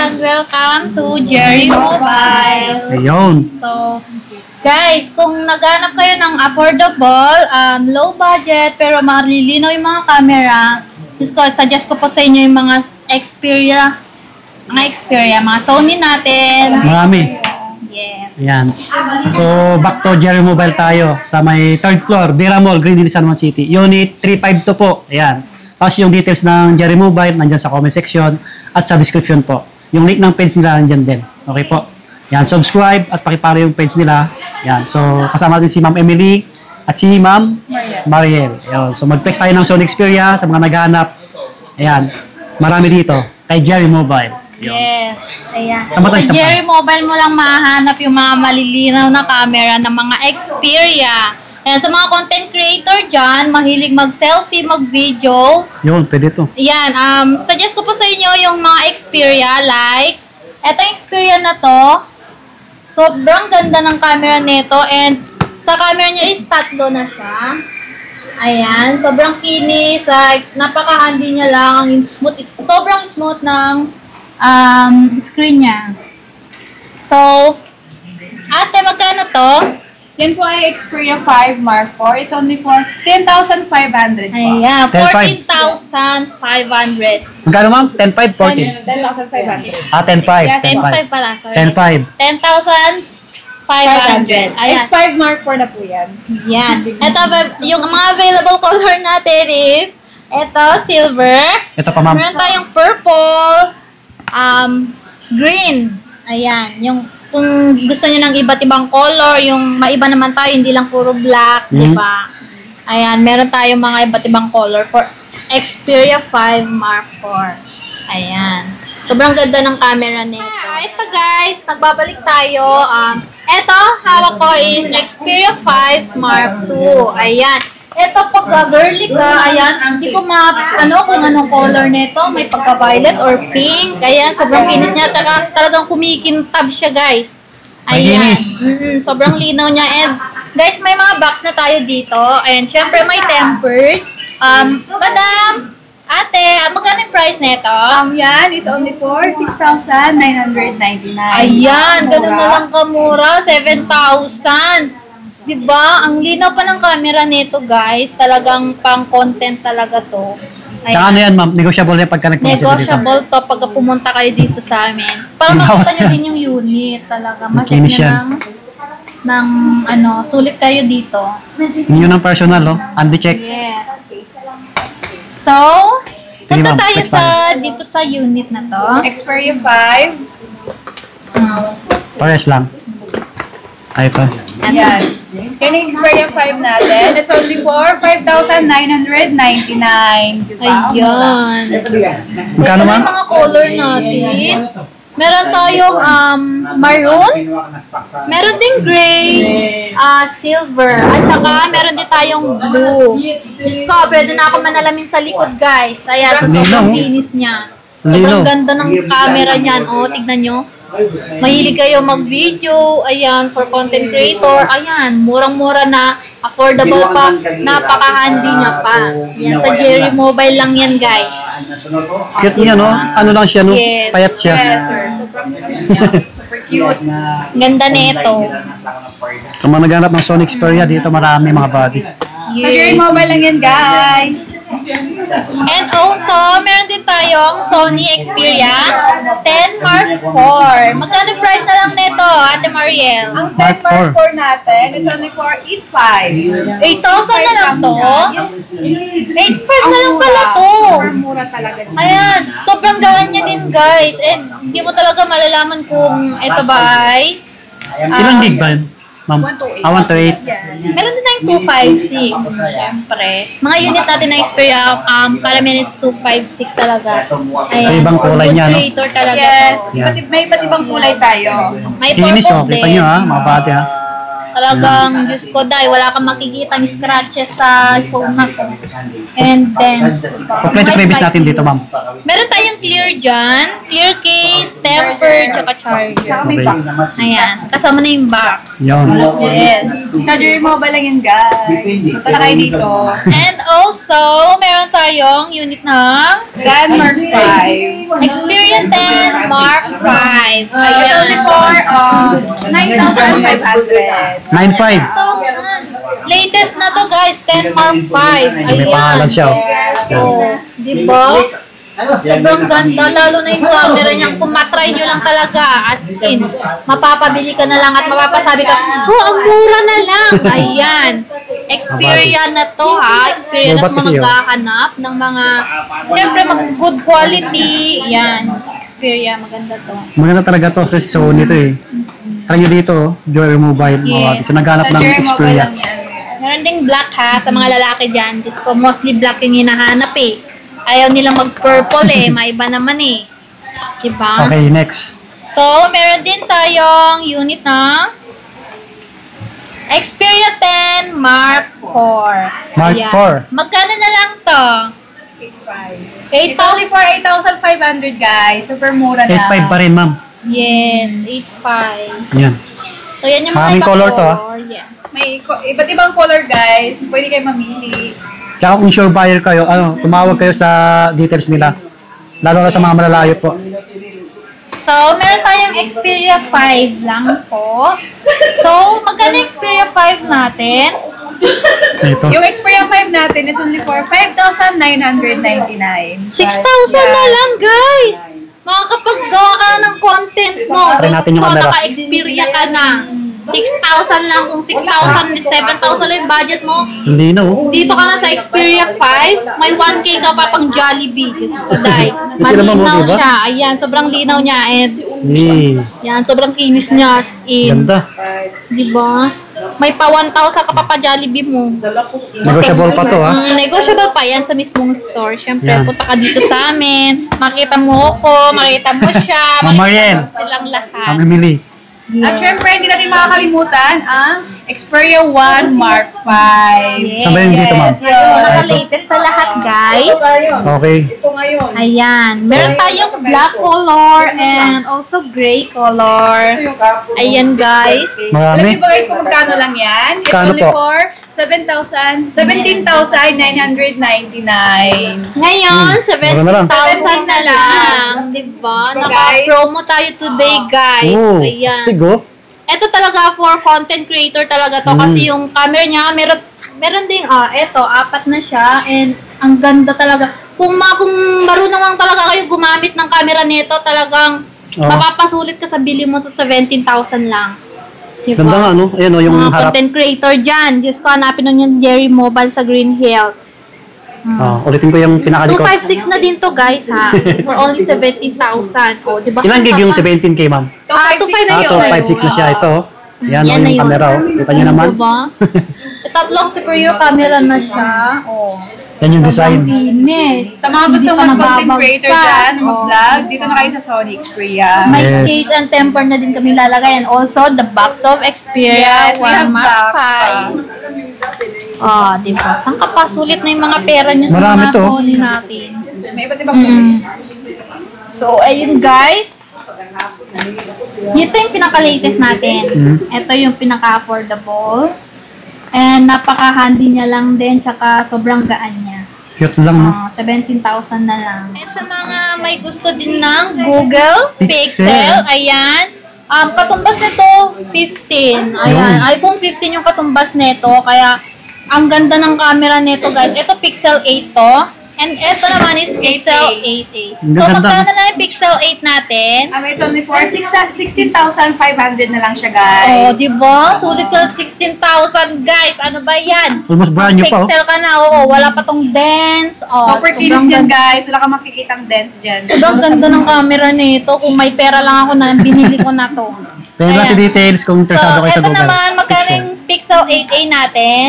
and welcome to Jerry Mobile. Ayun. So, guys, kung naghanap kayo ng affordable, low budget, pero malilinaw yung mga camera, suggest ko po sa inyo yung mga Xperia, mga Sony natin. Marami. Yes. Ayan. So, back to Jerry Mobile tayo sa may third floor, Vera Mall, Green Hills, San Juan City. Unit 352 po. Ayan. Tapos yung details ng Jerry Mobile, nandyan sa comment section at sa description po. Yung link ng page nila nandyan din. Okay po. Ayan, subscribe at pakiparo yung page nila. Ayan. So, kasama din si Ma'am Emily at si Ma'am Mariel. Ayan. So, mag-text tayo ng Sony Xperia sa mga naghahanap. Ayan. Marami dito kay Jerry Mobile. Yes. Ayan. Sa Sa Jerry Mobile mo lang mahanap yung mga malilinaw na camera ng mga Xperia. Ayan, sa mga content creator dyan, mahilig mag-selfie, mag-video. Yun, pwede to. Ayan, suggest ko po sa inyo yung mga Xperia, like, etong Xperia na to, sobrang ganda ng camera nito, and sa camera niya is tatlo na siya. Ayan, sobrang kinis, like, napaka-handy niya lang, ang smooth, sobrang smooth ng screen niya. So, ate, magkano to? Yan po ay Xperia 5 Mark IV. It's only for 10,500 po. Ayan, 10,500. 14,500. Magkano ma'am? 10.5, 14? 10,500. 10.5. Yes, 10,500 pala, sorry. 10.5. 10,500. Ayan. X5 Mark IV na po yan. Yan. Ito, yung mga available color natin is, ito, silver. Ito pa ma'am. Meron tayong purple, green. Ayan. Yung, kung gusto niyo ng iba't ibang color, yung maiba naman tayo, hindi lang puro black, di ba? Ayan, meron tayong mga iba't ibang color for Xperia 5 Mark IV. Ayan. Sobrang ganda ng camera nito. Ito guys, nagbabalik tayo. Ito, hawak ko is Xperia 5 Mark II. Ayan. Ito, pagka girly ka, ayan, hindi ko kung anong color nito. May pagka-violet or pink. Ayan, sobrang kinis niya. Talagang kumikintab siya, guys. Ayan. Sobrang linaw niya. And, guys, may mga box na tayo dito. And, syempre, may tempered. Madam, ate, magkano yung price nito? Yan is only for 6,999. Ayan, ganun na lang kamura. 7,000. Diba? Ang linaw pa ng camera nito, guys. Talagang pang-content talaga to. Tsaka ano yan ma'am? Negotiable yan pagka nagpumunta dito. Negotiable to pag pumunta kayo dito sa amin. Para makita nyo din yung unit. Talaga. Ma-check nyo ng sulit kayo dito. Yun ang personal, oh. Andy check. Yes. So, punta tayo dito sa unit na to. Xperia 5. Pares lang. Ay pa. Yan. Yan yung Xperia 5 natin. It's only for 5,999. Diba? Ayan. Magkano Ito ma'am? yung mga color natin. Meron tayong maroon, meron ding gray, silver, at saka meron din tayong blue. Diyos ko, pwede na ako manalamin sa likod, guys. Ayan, sobrang kinis niya. Sobrang ganda ng camera niyan. O, tignan nyo. Mahilig kayo mag-video, ayan, for content creator, ayan, murang-mura na, affordable pa, napaka-handy niya pa. Yan, sa Jerry Mobile lang yan, guys. Cute niya, no? Ano lang siya, no? Yes. Payat siya. Yes, sir. Sobrang super cute. Ganda nito. Kung mga naghanap ng Sony Xperia, dito marami mga body. Jerry Yes. Mobile lang yan, guys. And also, meron din tayong Sony Xperia 10 Mark IV. Magkano price na lang nito, Ate Mariel? Ang Mark 10 Mark IV. 4 natin, it's only for 8,500. 8,000 na lang to? 8,500 na lang pala to. Super mura talaga. Ayan, sobrang gaan niya din, guys. And hindi mo talaga malalaman kung ito ba ay Ilang gig ba yun? Ma'am? 128. meron din tayong 256. Siyempre. Mga unit natin na Xperia, karamihan is 256 talaga. Ayan. Ibang kulay niya, no? Good creator talaga. Yes, to. Yan. may iba't ibang kulay tayo. May Kinis, oh. purple Kita din. nyo, ha? Mga body, ha? Talagang, Diyos ko, dahil wala kang makikita scratches sa phone na to. And then, Complete previous natin dito, ma'am. meron tayong clear dyan. Clear case, tempered, tsaka charger. Tsaka may Okay. box. Ayan, kasama na yung box. Yun. Yes. Charger mobile lang yun, guys. Punta na kayo dito. And also, meron tayong unit ng Dan Mark 5. Xperia 10 Mark 5. It's only Ayan. for 9,500. 9.5. 1,000. Latest na to guys, 10 Mark 5. May pangalan siya. Oh, di ba? Sobrang ganda, lalo na yung camera niya. Kung matry nyo lang talaga, as in, mapapabili ka na lang at mapapasabi ka, oh, ang mura na lang. Ayan. Xperia na to ha. Xperia na Lobat to kasi yun. maghahanap ng mga, syempre, good quality. Yan. Xperia, maganda to. Maganda talaga to kasi Sony to eh. Try nyo dito, Joy Mobile. Yes. So naghanap ng Charger mobile Xperia. lang yan. Meron ding black ha, sa mga lalaki dyan. Diyos ko, mostly black yung hinahanap eh. Ayaw nilang mag-purple eh, maiba naman eh. Diba? Okay, next. So, meron din tayong unit ng Xperia 10 Mark 4. Mark Ayan. 4. Magkano na lang to? 8,500. It's only for 8,500, guys. Super mura na. 8.5 pa rin, ma'am. Yes, 8.5. Yan. So, yan yung mga Maraming ibang color to, ah. Yes. May iba't ibang color, guys. Pwede kayo mamili. Kaya kung sure buyer kayo, tumawag kayo sa details nila. Lalo na sa mga malalayo po. So, meron tayong Xperia 5 lang po. So, magkano yung Xperia 5 natin? Ito. Yung Xperia 5 natin, it's only for 5,999. 6,000 na lang, guys! Makakapaggawa ka na ng content mo. Try Diyos natin yung ko, camera. naka-Xperia ka na. 6,000 lang. Kung 6,000, 7,000 lang yung budget mo. Hindi na oh. Dito ka na sa Xperia 5, may 1K ka pa pang Jollibee. Diyos ko, dahil. Kasi naman mo, Malinaw diba? siya. Ayan, sobrang linaw niya. And, Eh, yan, sobrang kinis niya. As in. ganda. Diba? May pa 1,000 ka pa Jollibee mo. Negotiable pa to ha. Negotiable pa yan sa mismong store. Siyempre, Yan. punta ka dito sa amin. Makita mo ako, makita mo siya, Ma'am makita Mariel. mo silang lahat. Kami mili. At syempre, hindi natin makakalimutan ang Xperia 1 Mark 5. Yes. Sabayin dito, ma'am. So, naka-latest sa lahat, guys. Okay. Ayan. Meron tayong black color and also gray color. Ayan, guys. Alam Marami. niyo ba guys kung magkano lang yan? It's Kano only po? for 17,999. Ngayon, mura na lang. 17,000 na lang. Diba? Diba, Naka-promo tayo today, guys. Oh, Ayan. astig oh. Ito talaga for content creator talaga to kasi yung camera niya meron ding eto 4 na siya and ang ganda talaga. Kung marunong lang talaga kayo gumamit ng camera nito, talagang mapapasulit ka sa bili mo sa 17,000 lang. Diba? Ganda nga no. Ayan oh, yung Mga harap. content creator dyan. Diyos ko, hanapin nun yung Jerry Mobile sa Green Hills. Ulitin ko yung pinakalikod. 256 na din to guys ha. For only 17,000. O, diba? Ilang gig yung 17K ma'am? 256 na Ah, yun. So 5.6 na siya ito. oh. Yan Yan oh, na yung yun. camera oh. Kita nyo naman. Diba? Tatlong superior camera na siya. Oh. Yan yung design. Linis. Sa mga Hindi gusto pa mag-content creator nababagsak. dyan, mag-vlog, dito na kayo sa Sony Xperia. May Yes. case and temper na din kami lalagay. And also, the box of Xperia Yes, we have 1 Mark box 5. Oh, diba? Saan ka pa? Sulit na yung mga pera nyo sa Marami mga to. Sony natin. May iba't ibang kulay. So, ayun guys. Ito yung pinaka-latest natin. Ito yung pinaka-affordable. And napaka-handy niya lang din. Tsaka sobrang gaan niya. Cute lang no. 17,000 na lang. At sa mga may gusto din ng Google Pixel. Pixel, ayan. Katumbas nito, 15. Ayan, iPhone 15 yung katumbas nito. Kaya, ang ganda ng camera nito guys. Ito Pixel 8 to. And ito naman is Pixel 8A. Ang So, ganda. magkano lang yung Pixel 8 natin? It's only for 16,500 na lang siya, Oh, guys. di ba? Sulit ka 16,000 guys. Ano ba yan? Almost brand new pa oh. Pixel ka na. Oo, wala pa tong dents. Oh, Super kinis sobrang yan, ganda. guys. Wala kang makikitang dents dyan. Sobrang ganda ng camera nito. Kung may pera lang ako na, binili ko na to. Pero lang Ayan. si details kung So, interesado kayo sa ito Google. naman, magkano yung Pixel 8A natin?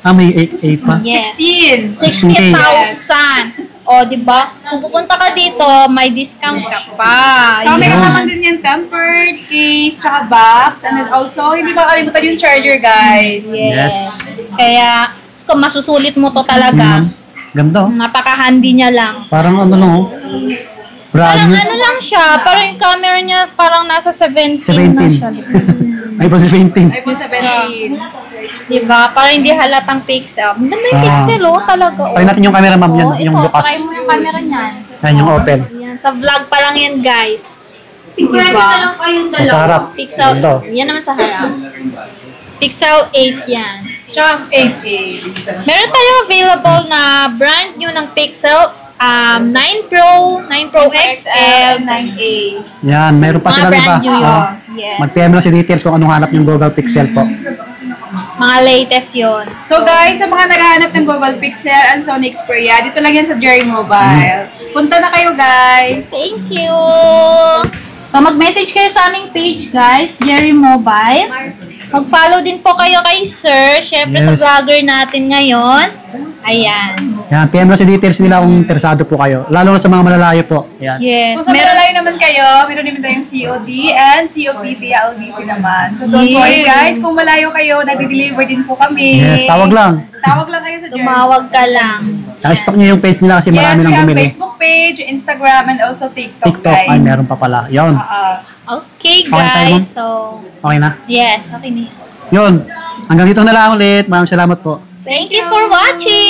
May 8 pa. Yes. 16. 16,000. O, di ba? Kung pupunta ka dito, may discount ka pa. Tsaka may Yun. kasama din yung tempered case, tsaka box, and then also, hindi makakalimutan yung charger, guys. Yes. Kaya, kung masusulit mo to talaga, Ganda oh. napaka-handy niya lang. Parang ano lang oh. Parang Brand new. ano lang siya, parang yung camera niya parang nasa 17 na 17. siya. iPhone 17. iPhone 17. Diba? Parang hindi halatang pixel. Ang ganda yung pixel, oh, talaga. Oh. Try natin yung camera, ma'am, yan, yung bukas. Try mo yung camera niyan. Yan, yung open. Yan, sa vlog pa lang yan, guys. Diba? O, sa harap. Pixel, Ganda oh. yan naman sa harap. Pixel 8 yan. Tsaka 8A. Meron tayo available na brand new ng Pixel 9 Pro, 9 Pro XL, 9A. Yan, meron pa mga sila iba. brand new yun. Ah, Yes. Mag-PM lang si details kung anong hanap yung Google Pixel po. Mga latest yun. So guys, sa mga naghahanap ng Google Pixel and Sony Xperia, dito lang yan sa Jerry Mobile. Punta na kayo, guys. Thank you! So, mag-message kayo sa aming page, guys, Jerry Mobile. Mag-follow din po kayo kay Sir, syempre sa Yes. vlogger natin ngayon. Ayan. Yan, PM lang si details nila kung interesado po kayo. Lalo na sa mga malalayo po. Yan. Yes. Kung sa malalayo naman kayo, meron din tayong COD and COPP LBC naman. So don't worry, guys. Kung malayo kayo, nagde-deliver din po kami. Yes, tawag lang. Tawag lang kayo sa Jerry. Tumawag ka lang. Tsaka stock nyo yung page nila kasi Yes, marami we nang have bumili. Facebook page, Instagram, and also TikTok, TikTok, guys. ay meron pa pala. Yun. Okay, Okay tayo, guys. So, Okay na? yes. Okay na. Yun. Hanggang dito na lang ulit. Maraming salamat po. Thank you for watching!